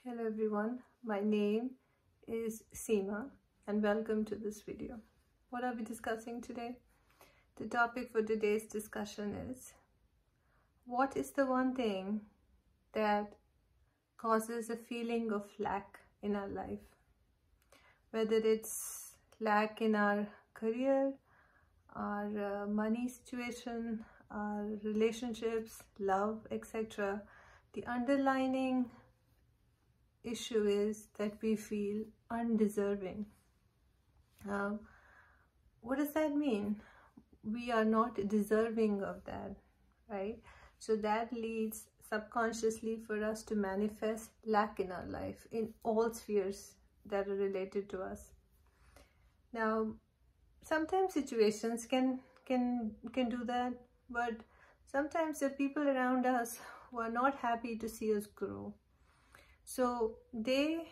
Hello everyone, my name is Seema and welcome to this video. What are we discussing today? The topic for today's discussion is, what is the one thing that causes a feeling of lack in our life? Whether it's lack in our career, our money situation, our relationships, love, etc. The underlying issue is that we feel undeserving. What does that mean? We are not deserving of that, right? So that leads subconsciously for us to manifest lack in our life in all spheres that are related to us. Now, sometimes situations can do that, but sometimes the people around us who are not happy to see us grow. So they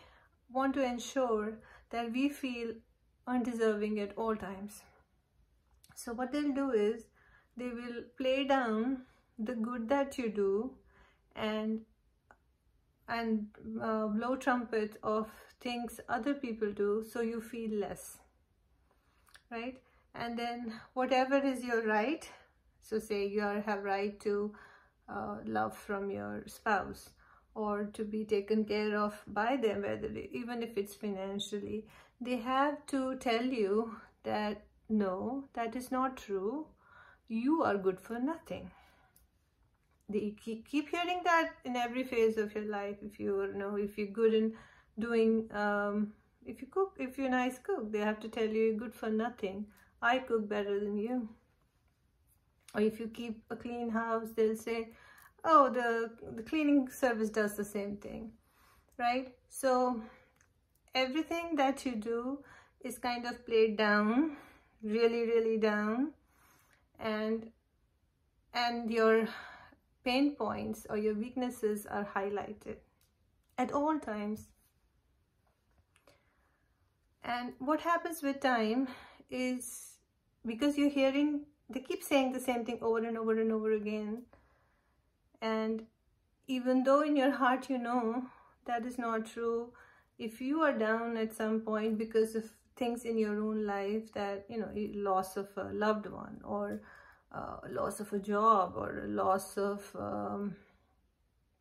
want to ensure that we feel undeserving at all times. So what they'll do is they will play down the good that you do and blow trumpet of things other people do, so you feel less, right? And then whatever is your right, so say you have right to love from your spouse, or to be taken care of by them, even if it's financially, they have to tell you that no, that is not true. You are good for nothing. They keep hearing that in every phase of your life. If you're good in doing, if you cook, if you're a nice cook, they have to tell you you're good for nothing. I cook better than you. Or if you keep a clean house, they'll say, oh, the cleaning service does the same thing, right? So everything that you do is kind of played down, really down, and your pain points or your weaknesses are highlighted at all times. And what happens with time is, because you're hearing, they keep saying the same thing over and over and over again, and even though in your heart you know that is not true, if you are down at some point because of things in your own life, that, loss of a loved one, or loss of a job, or a loss of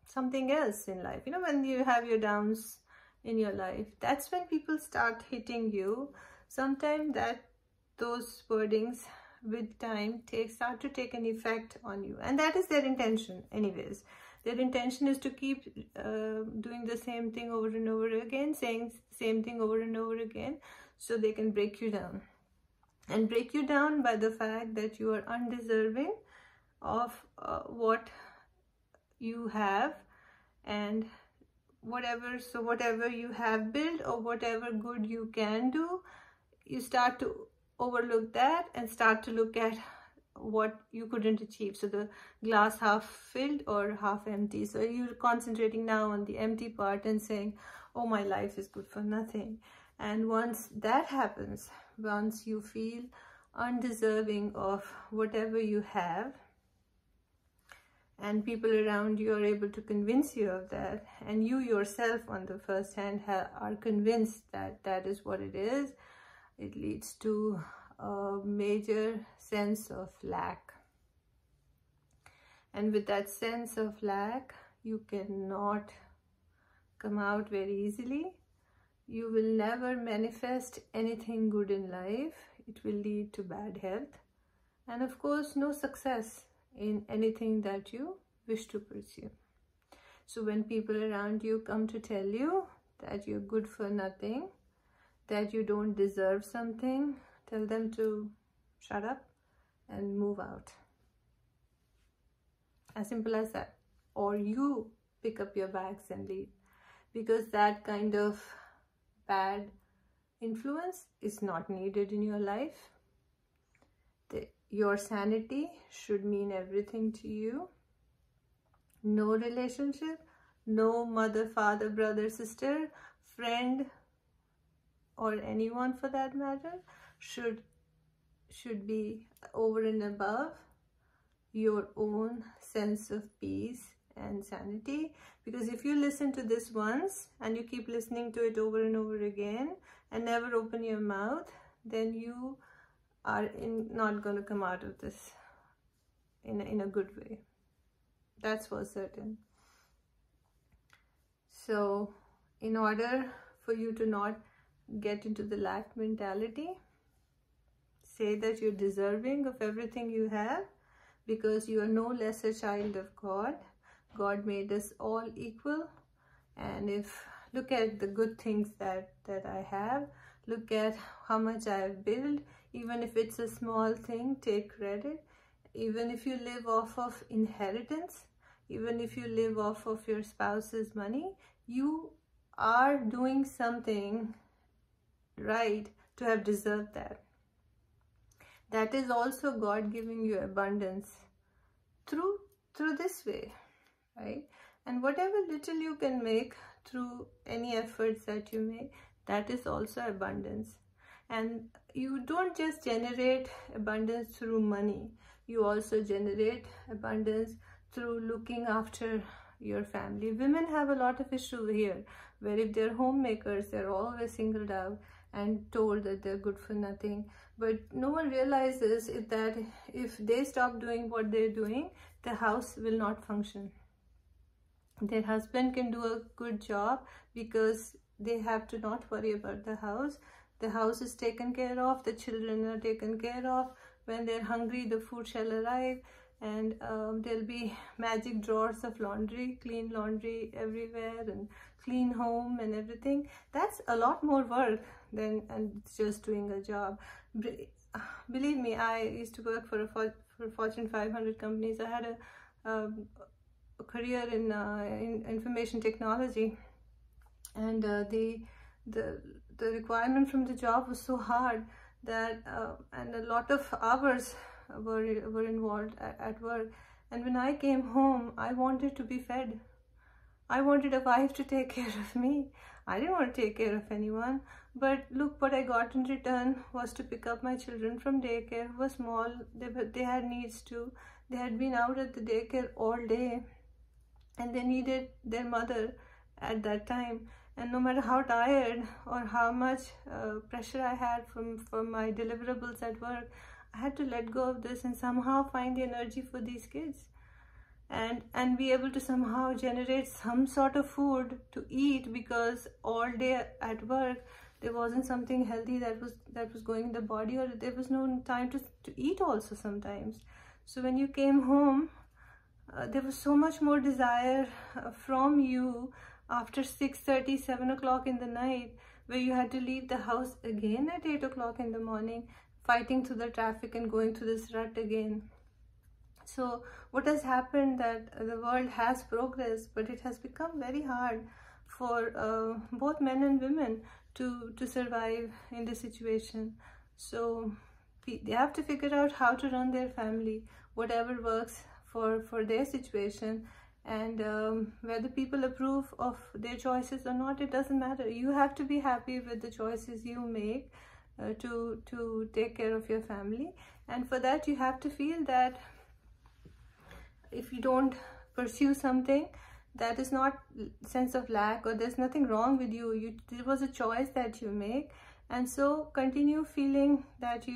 something else in life, when you have your downs in your life, that's when people start hitting you. Sometimes those wordings with time start to take an effect on you, and that is their intention anyways. Their intention is to keep doing the same thing over and over again, saying the same thing over and over again, so they can break you down, and break you down by the fact that you are undeserving of what you have, and whatever you have built or whatever good you can do, you start to overlook that and start to look at what you couldn't achieve. So the glass half filled or half empty. So you're concentrating now on the empty part and saying, oh, my life is good for nothing. And once that happens, once you feel undeserving of whatever you have, and people around you are able to convince you of that, and you yourself on the first hand are convinced that that is what it is, it leads to a major sense of lack. And with that sense of lack, you cannot come out very easily. You will never manifest anything good in life. It will lead to bad health, and of course no success in anything that you wish to pursue. So when people around you come to tell you that you're good for nothing, that you don't deserve something, tell them to shut up and move out. As simple as that. Or you pick up your bags and leave, because that kind of bad influence is not needed in your life. Your sanity should mean everything to you. No relationship, no mother, father, brother, sister, friend, or anyone for that matter should be over and above your own sense of peace and sanity. Because if you listen to this once and you keep listening to it over and over again and never open your mouth, then you are not going to come out of this in a good way. That's for certain. So in order for you to not get into the lack mentality, say that you're deserving of everything you have, because you are no less a child of God. God made us all equal. And look at the good things that I have, look at how much I have built. Even if it's a small thing, take credit. Even if you live off of inheritance, even if you live off of your spouse's money, you are doing something right to have deserved that. That is also God giving you abundance through this way, right? And whatever little you can make through any efforts that you make, that is also abundance. And you don't just generate abundance through money, you also generate abundance through looking after your family. Women have a lot of issue here, where if they're homemakers, they're always singled out and told that they're good for nothing. But no one realizes that if they stop doing what they're doing, the house will not function. Their husband can do a good job because they have to not worry about the house. The house is taken care of, the children are taken care of. When they're hungry, the food shall arrive, and there'll be magic drawers of laundry, clean laundry everywhere, and clean home and everything. That's a lot more work than just doing a job. Believe me, I used to work for Fortune 500 companies. I had a career in information technology, and the requirement from the job was so hard that and a lot of hours were involved at work. And when I came home, I wanted to be fed. I wanted a wife to take care of me. I didn't want to take care of anyone. But look, what I got in return was to pick up my children from daycare, who were small. They had needs too. They had been out at the daycare all day, and they needed their mother at that time. And no matter how tired or how much pressure I had from my deliverables at work, I had to let go of this and somehow find the energy for these kids, and be able to somehow generate some sort of food to eat, because all day at work there wasn't something healthy that was going in the body, or there was no time to eat also sometimes. So when you came home, there was so much more desire from you after 6:30, 7 o'clock in the night, where you had to leave the house again at 8 o'clock in the morning, fighting through the traffic and going through this rut again. So what has happened, that the world has progressed, but it has become very hard for both men and women to survive in this situation. So they have to figure out how to run their family, whatever works for their situation. And whether people approve of their choices or not, it doesn't matter. You have to be happy with the choices you make to take care of your family. And for that, you have to feel that if you don't pursue something, that is not sense of lack, or there's nothing wrong with you. It was a choice that you make. And so continue feeling that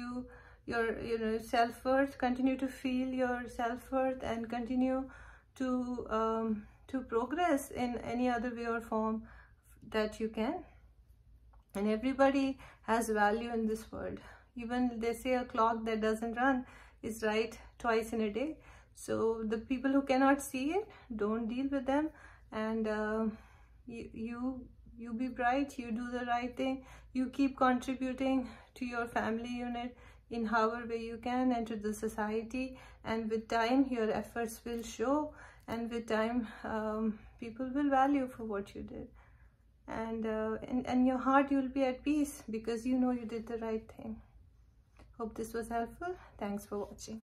your self-worth, continue to feel your self-worth, and continue to progress in any other way or form that you can. And everybody has value in this world. Even they say a clock that doesn't run is right twice in a day. So the people who cannot see it, don't deal with them, and you be bright, you do the right thing, you keep contributing to your family unit in however way you can, and to the society. And with time, your efforts will show, and with time, people will value for what you did. And in your heart, you'll be at peace, because you know you did the right thing. Hope this was helpful. Thanks for watching.